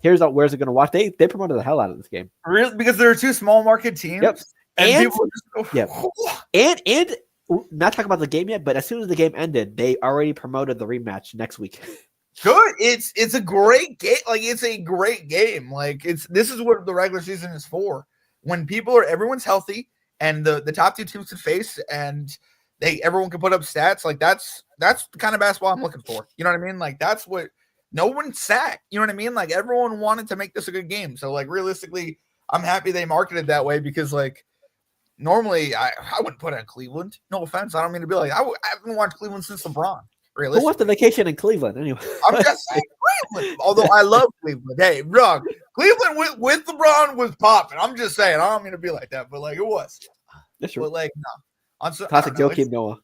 Here's where's it going to watch. They promoted the hell out of this game. Really? Because there are 2 small market teams. Yep. And people just go, and not talking about the game yet, but as soon as the game ended, they already promoted the rematch next week. Good. It's a great game. Like it's a great game. Like this is what the regular season is for. When everyone's healthy and the top 2 teams to face and everyone can put up stats. Like that's the kind of basketball I'm looking for. You know what I mean? Like that's what no one sat. You know what I mean? Like everyone wanted to make this a good game. So like realistically, I'm happy they marketed that way because like normally I wouldn't put it in Cleveland. No offense. I don't mean to be like I haven't watched Cleveland since LeBron. Who wants the vacation in Cleveland anyway? I'm just saying Cleveland. Although I love Cleveland. Hey, wrong. Cleveland with LeBron was popping. I'm just saying. I don't mean to be like that, but like it was. That's true. But like no. Classic Joakim Noah.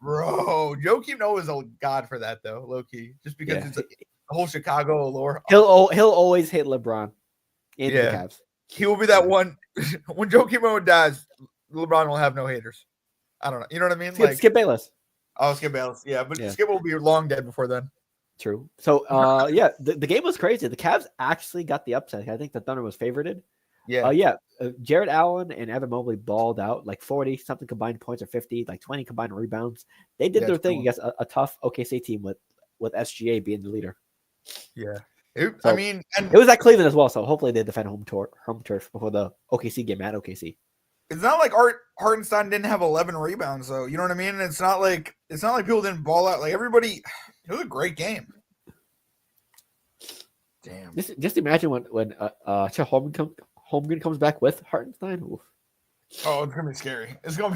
Bro, Joakim Noah is a god for that though, low key. Just because it's the whole Chicago allure. He'll always hit LeBron and the Cavs. He will be that one when Joakim Noah dies. LeBron will have no haters. I don't know. You know what I mean? Skip Bayless. Oh, Skip Bayless. Yeah, but Skip will be long dead before then. True. So, the game was crazy. The Cavs actually got the upset. I think the Thunder was favorited. Jared Allen and Evan Mobley balled out like 40-something combined points or 50, like 20 combined rebounds. They did their thing against a tough OKC team with with SGA being the leader. Yeah. So, I mean, and it was at Cleveland as well, so hopefully they defend home turf before the OKC game at OKC. it's not like Hartenstein didn't have 11 rebounds, though. You know what I mean? It's not like people didn't ball out. Like everybody, it was a great game. Damn. Just imagine when Chet Holmgren comes back with Hartenstein. Oof. Oh, it's gonna be scary. It's gonna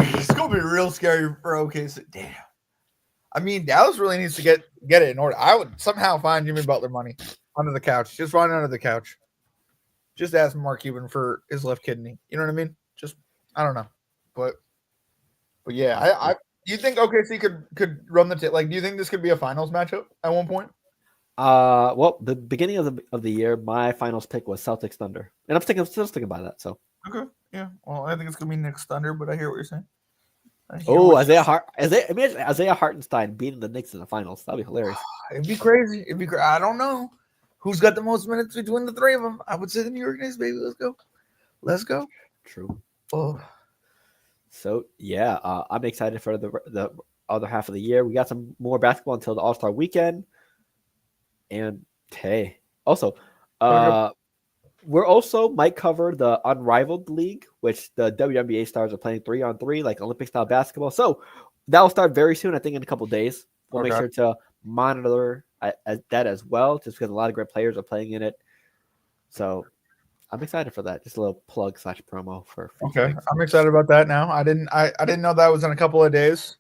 be real scary for OKC. Damn. I mean, Dallas really needs to get it in order. I would somehow find Jimmy Butler money under the couch. Just find it under the couch. Just ask Mark Cuban for his left kidney. You know what I mean? Just I don't know, but yeah, I do you think OKC could run the like? Do you think this could be a finals matchup at one point? Well, the beginning of the year, my finals pick was Celtics Thunder, and I'm still sticking by that. So Okay, yeah. Well, I think it's gonna be Knicks Thunder, but I hear what you're saying. Imagine Isaiah Hartenstein beating the Knicks in the finals. That'd be hilarious. It'd be crazy. I don't know who's got the most minutes between the three of them. I would say the New York Knicks, baby. Let's go. True. Oh, So yeah, I'm excited for the other half of the year. We got some more basketball until the All-Star weekend, and hey, also, we're also might cover the Unrivaled League, which the WNBA stars are playing 3-on-3, like Olympic style basketball. So that'll start very soon. I think in a couple days. We'll make sure to monitor that as well, just because a lot of great players are playing in it. So I'm excited for that. Just a little plug / promo for. Okay, I'm excited about that now. I didn't know that was in a couple of days.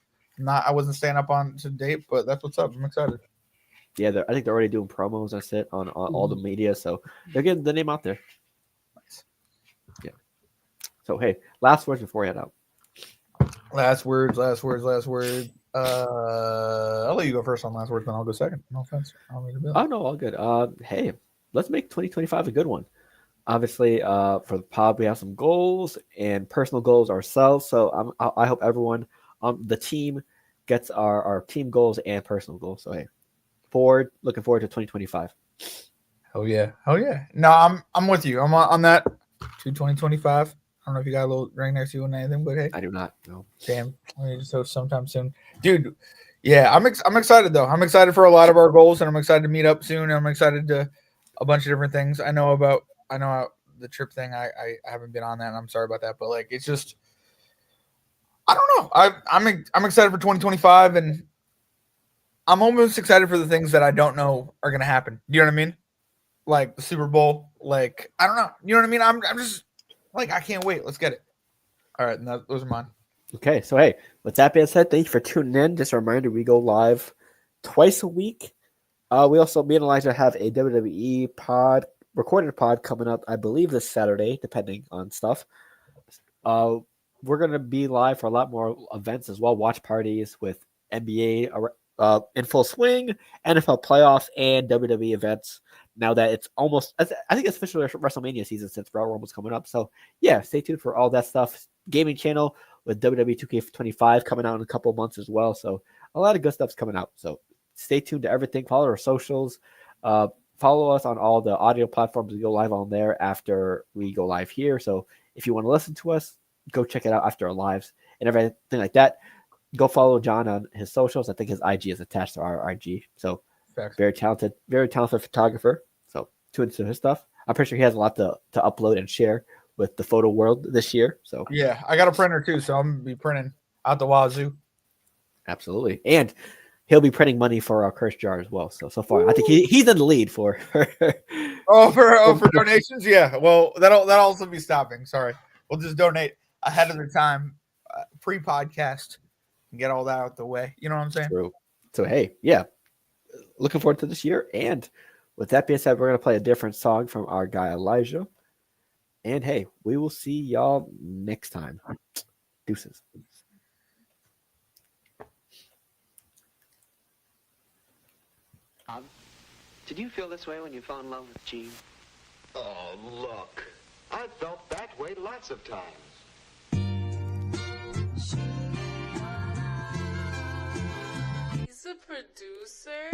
I wasn't staying up on to date, but that's what's up. I'm excited. Yeah, I think they're already doing promos. That's it on all the media, so they're getting the name out there. Nice. Yeah. So hey, last words before we head out. Last words. I'll let you go first on last words, then I'll go second. No offense. Oh no, all good. Hey, let's make 2025 a good one. Obviously, for the pod, we have some goals and personal goals ourselves. So I hope everyone, the team, gets our team goals and personal goals. So hey, looking forward to 2025. Oh yeah. No, I'm with you. I'm on that to 2025. I don't know if you got a little ring next to you or anything, but hey, I do not know. Damn, we just host sometime soon, dude. Yeah, I'm excited though. I'm excited for a lot of our goals, and I'm excited to meet up soon. And I'm excited to a bunch of different things. I know the trip thing. I haven't been on that, and I'm sorry about that. But like, it's just I don't know. I'm excited for 2025, and I'm almost excited for the things that I don't know are gonna happen. Do you know what I mean? Like the Super Bowl. Like I don't know. You know what I mean? I'm just like I can't wait. Let's get it. All right, and those are mine. Okay, so hey, with that being said, thank you for tuning in. Just a reminder, we go live twice a week. We also, me and Elijah, have a WWE recorded pod coming up, I believe this Saturday, depending on stuff. We're going to be live for a lot more events as well, watch parties with NBA in full swing, NFL playoffs, and WWE events. Now that it's almost, I think it's officially WrestleMania season since Royal Rumble's coming up. So yeah, stay tuned for all that stuff. Gaming channel with WWE 2K25 coming out in a couple of months as well. So a lot of good stuff's coming out. So stay tuned to everything. Follow our socials. Follow us on all the audio platforms. We go live on there after we go live here. So if you want to listen to us, go check it out after our lives and everything like that. Go follow John on his socials. I think his IG is attached to our IG. So very talented photographer. So tune into his stuff. I'm pretty sure he has a lot to upload and share with the photo world this year. So yeah, I got a printer too, so I'm gonna be printing out the wazoo. Absolutely, and he'll be printing money for our curse jar as well. So far, I think he's in the lead for for donations. Yeah, well, that'll also be stopping. Sorry, we'll just donate ahead of the time, pre-podcast, and get all that out the way. You know what I'm saying? True. So hey, yeah, looking forward to this year. And with that being said, we're gonna play a different song from our guy Elijah. And hey, we will see y'all next time. Deuces. Did you feel this way when you fell in love with Gene? Oh, look. I felt that way lots of times. He's a producer.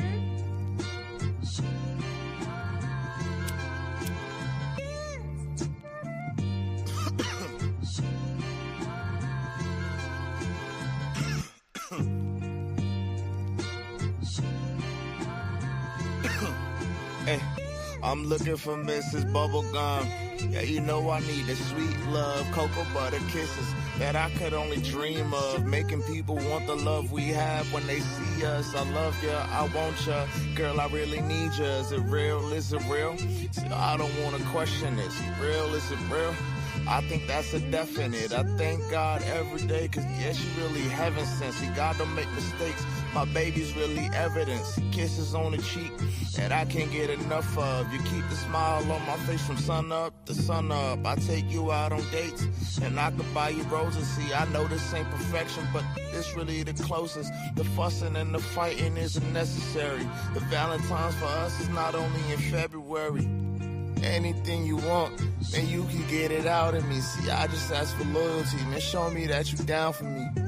Hey, I'm looking for Mrs. Bubblegum. Yeah, you know I need the sweet love, cocoa butter kisses that I could only dream of. Making people want the love we have when they see us. I love ya, I want ya, girl, I really need ya. Is it real? Is it real? See, I don't wanna question this. Real? Is it real? I think that's a definite. I thank God every day, cause yeah, she really heaven sent. See, God don't make mistakes. My baby's really evidence. Kisses on the cheek that I can't get enough of. You keep the smile on my face from sun up to sun up. I take you out on dates and I could buy you roses. See, I know this ain't perfection, but this really the closest. The fussing and the fighting isn't necessary. The Valentine's for us is not only in February. Anything you want, man, you can get it out of me. See, I just ask for loyalty, man. Show me that you down for me.